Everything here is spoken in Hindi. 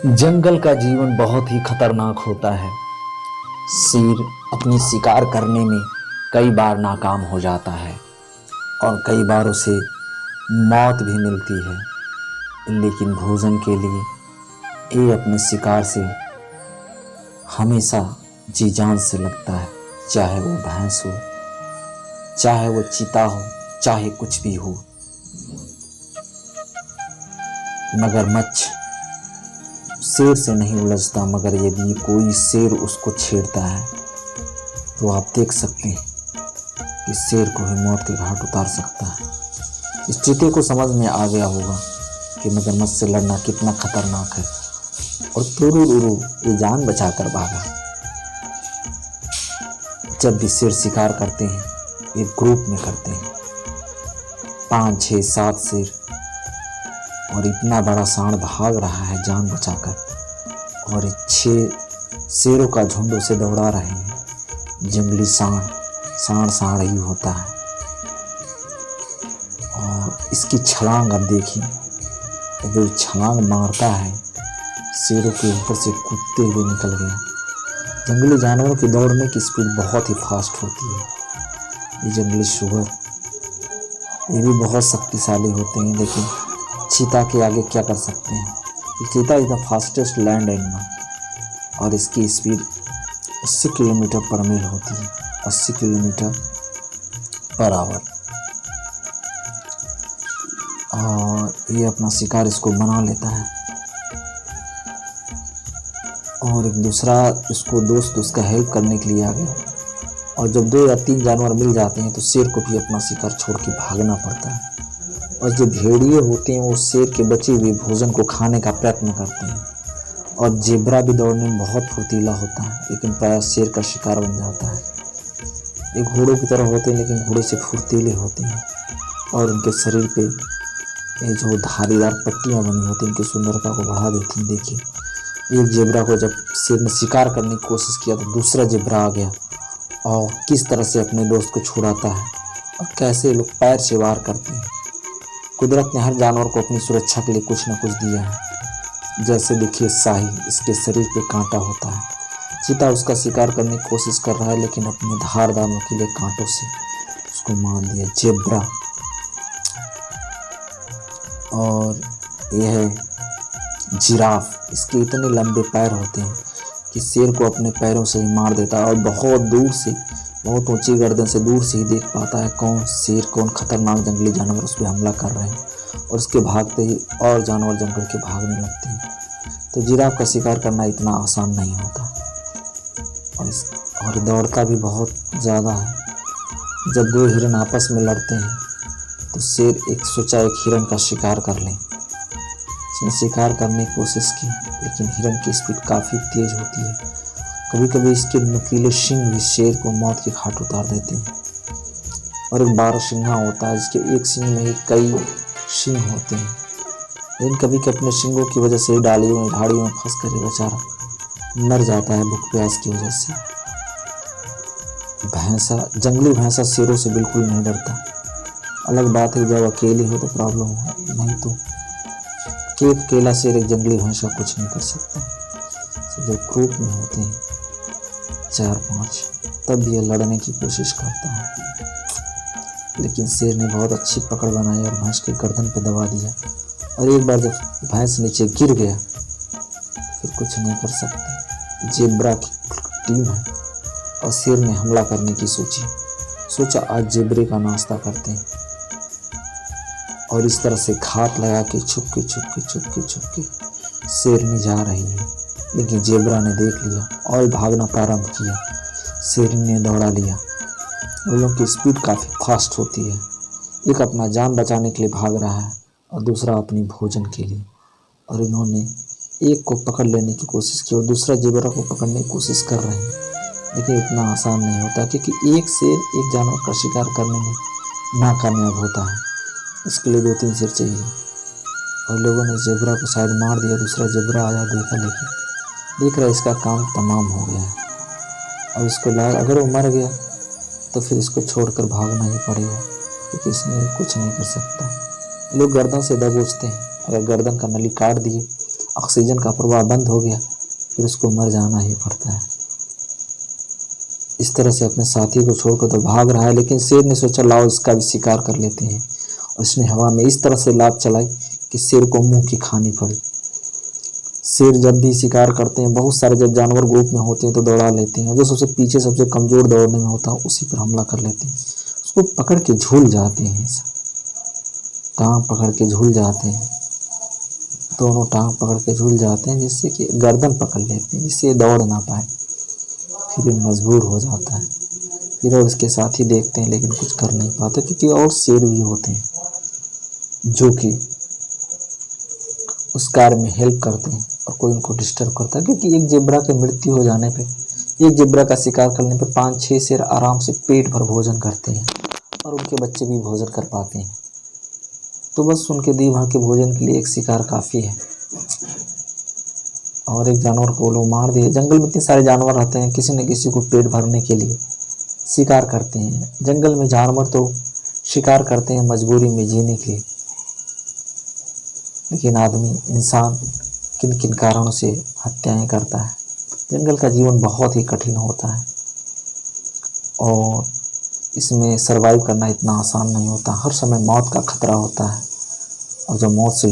जंगल का जीवन बहुत ही खतरनाक होता है। शेर अपनी शिकार करने में कई बार नाकाम हो जाता है और कई बार उसे मौत भी मिलती है, लेकिन भोजन के लिए ये अपने शिकार से हमेशा जी जान से लगता है, चाहे वो भैंस हो, चाहे वो चीता हो, चाहे कुछ भी हो। मगरमच्छ शेर से नहीं उलझता, मगर यदि कोई शेर उसको छेड़ता है तो आप देख सकते हैं कि शेर को ही मौत के घाट उतार सकता है। इस चीते को समझ में आ गया होगा कि मगरमच्छ से लड़ना कितना खतरनाक है और तुरुरुरु ये जान बचा कर भागा। जब भी शेर शिकार करते हैं एक ग्रुप में करते हैं, 5, 6, 7 शेर, और इतना बड़ा सांड भाग रहा है जान बचाकर और 6 शेरों का झुंड उसे दौड़ा रहे हैं। जंगली सांड ही होता है और इसकी छलांग आप देखिए, जो छलांग मारता है शेरों के ऊपर से कूदते हुए निकल गया। जंगली जानवरों की दौड़ने की स्पीड बहुत ही फास्ट होती है। ये जंगली सुअर ये भी बहुत शक्तिशाली होते हैं, लेकिन चीता के आगे क्या कर सकते हैं। चीता is the fastest land animal और इसकी स्पीड 80 किलोमीटर पर मील होती है, 80 किलोमीटर पर आवर। और ये अपना शिकार इसको बना लेता है और एक दूसरा इसको दोस्त उसका हेल्प करने के लिए आ गया। और जब 2 या 3 जानवर मिल जाते हैं तो शेर को भी अपना शिकार छोड़ के भागना पड़ता है। और जो भेड़िए होते हैं वो शेर के बचे हुए भोजन को खाने का प्रयत्न करते हैं। और जेब्रा भी दौड़ने में बहुत फुर्तीला होता है, लेकिन प्रायः शेर का शिकार बन जाता है। ये घोड़ों की तरह होते हैं, लेकिन घोड़े से फुर्तीले होते हैं और उनके शरीर पे ये जो धारीदार पट्टियाँ बनी होती हैं इनकी सुंदरता को बढ़ा देती हैं। देखिए एक जेब्रा को जब शेर ने शिकार करने की कोशिश किया तो दूसरा जेब्रा आ गया और किस तरह से अपने दोस्त को छुड़ाता है और कैसे लोग पैर से वार करते हैं। कुदरत ने हर जानवर को अपनी सुरक्षा के लिए कुछ न कुछ दिया है। जैसे देखिए शाही, इसके शरीर पे कांटा होता है। चीता उसका शिकार करने की कोशिश कर रहा है, लेकिन अपने धारदार नुकीले कांटों से उसको मार दिया। जेब्रा और यह है जिराफ, इसके इतने लंबे पैर होते हैं कि शेर को अपने पैरों से ही मार देता है और बहुत दूर से, बहुत ऊंची गर्दन से दूर से ही देख पाता है कौन शेर, कौन खतरनाक जंगली जानवर उस पर हमला कर रहे हैं और उसके भागते ही और जानवर जंगल के भागने लगते हैं। तो जिराफ का शिकार करना इतना आसान नहीं होता और दौड़ता भी बहुत ज़्यादा है। जब 2 हिरन आपस में लड़ते हैं तो शेर सोचा एक हिरन का शिकार कर लें। उसने शिकार करने की कोशिश की, लेकिन हिरन की स्पीड काफ़ी तेज होती है। कभी कभी इसके नुकीले सींग भी शेर को मौत के घाट उतार देते हैं। और एक 12 सिंघा होता है, जिसके एक सींग में ही कई सींग होते हैं, लेकिन कभी कभी अपने सींगों की वजह से डालियों में झाड़ियों में फंस कर बेचारा मर जाता है भूख प्यास की वजह से। जंगली भैंसा शेरों से बिल्कुल नहीं डरता। अलग बात है जब अकेले हो तो प्रॉब्लम हो, नहीं तो अकेला शेर एक जंगली भैंसा कुछ नहीं कर सकता। जब ग्रुप में होते हैं 4-5 तब भी यह लड़ने की कोशिश करता है, लेकिन शेर ने बहुत अच्छी पकड़ बनाई और भैंस के गर्दन पे दबा दिया। और एक बार जब भैंस नीचे गिर गया फिर कुछ नहीं कर सकते। जेब्रा की टीम है और शेर ने हमला करने की सोचा आज जेब्रे का नाश्ता करते हैं। और इस तरह से घात लगा के छुपके शेरनी जा रही है, लेकिन जेब्रा ने देख लिया और भागना प्रारंभ किया। शेरनी ने दौड़ा लिया। उन लोगों की स्पीड काफ़ी फास्ट होती है। एक अपना जान बचाने के लिए भाग रहा है और दूसरा अपनी भोजन के लिए। और इन्होंने एक को पकड़ लेने की कोशिश की और दूसरा जेब्रा को पकड़ने की कोशिश कर रहे हैं, लेकिन इतना आसान नहीं होता, क्योंकि एक शेर एक जानवर का शिकार करने में नाकामयाब होता है। इसके लिए 2-3 शेर चाहिए। और लोगों ने जेब्रा को शायद मार दिया। दूसरा जेब्रा आया, देख रहा इसका काम तमाम हो गया है और इसको अगर वो मर गया तो फिर इसको छोड़कर भागना ही पड़ेगा, क्योंकि इसमें कुछ नहीं कर सकता। लोग गर्दन से दबोचते हैं। अगर गर्दन का नली काट दिए ऑक्सीजन का प्रवाह बंद हो गया, फिर उसको मर जाना ही पड़ता है। इस तरह से अपने साथी को छोड़कर तो भाग रहा है, लेकिन शेर ने सोचा लाओ इसका भी शिकार कर लेते हैं। और उसने हवा में इस तरह से लात चलाई कि शेर को मुंह की खानी पड़ी। शेर जब भी शिकार करते हैं, बहुत सारे जब जानवर ग्रुप में होते हैं तो दौड़ा लेते हैं, जो सबसे पीछे सबसे कमज़ोर दौड़ने में होता है उसी पर हमला कर लेते हैं। उसको पकड़ के झूल जाते हैं, टांग पकड़ के झूल जाते हैं, दोनों टांग पकड़ के झूल जाते हैं, जिससे कि गर्दन पकड़ लेते हैं, जिससे दौड़ ना पाए। फिर ये मजबूर हो जाता है। फिर और उसके साथी देखते हैं, लेकिन कुछ कर नहीं पाते, क्योंकि और शेर भी होते हैं जो कि उस कार्य में हेल्प करते हैं और कोई उनको डिस्टर्ब करता है। क्योंकि एक जेब्रा के मृत्यु हो जाने पे, एक जेब्रा का शिकार करने पर 5-6 शेर आराम से पेट भर भोजन करते हैं और उनके बच्चे भी भोजन कर पाते हैं। तो बस उनके दिन भर के भोजन के लिए एक शिकार काफ़ी है। और एक जानवर को लोग मार दिए। जंगल में इतने सारे जानवर रहते हैं, किसी न किसी को पेट भरने के लिए शिकार करते हैं। जंगल में जानवर तो शिकार करते हैं मजबूरी में जीने के लिए, लेकिन आदमी इंसान किन किन कारणों से हत्याएं करता है। जंगल का जीवन बहुत ही कठिन होता है और इसमें सरवाइव करना इतना आसान नहीं होता। हर समय मौत का खतरा होता है और जब मौत से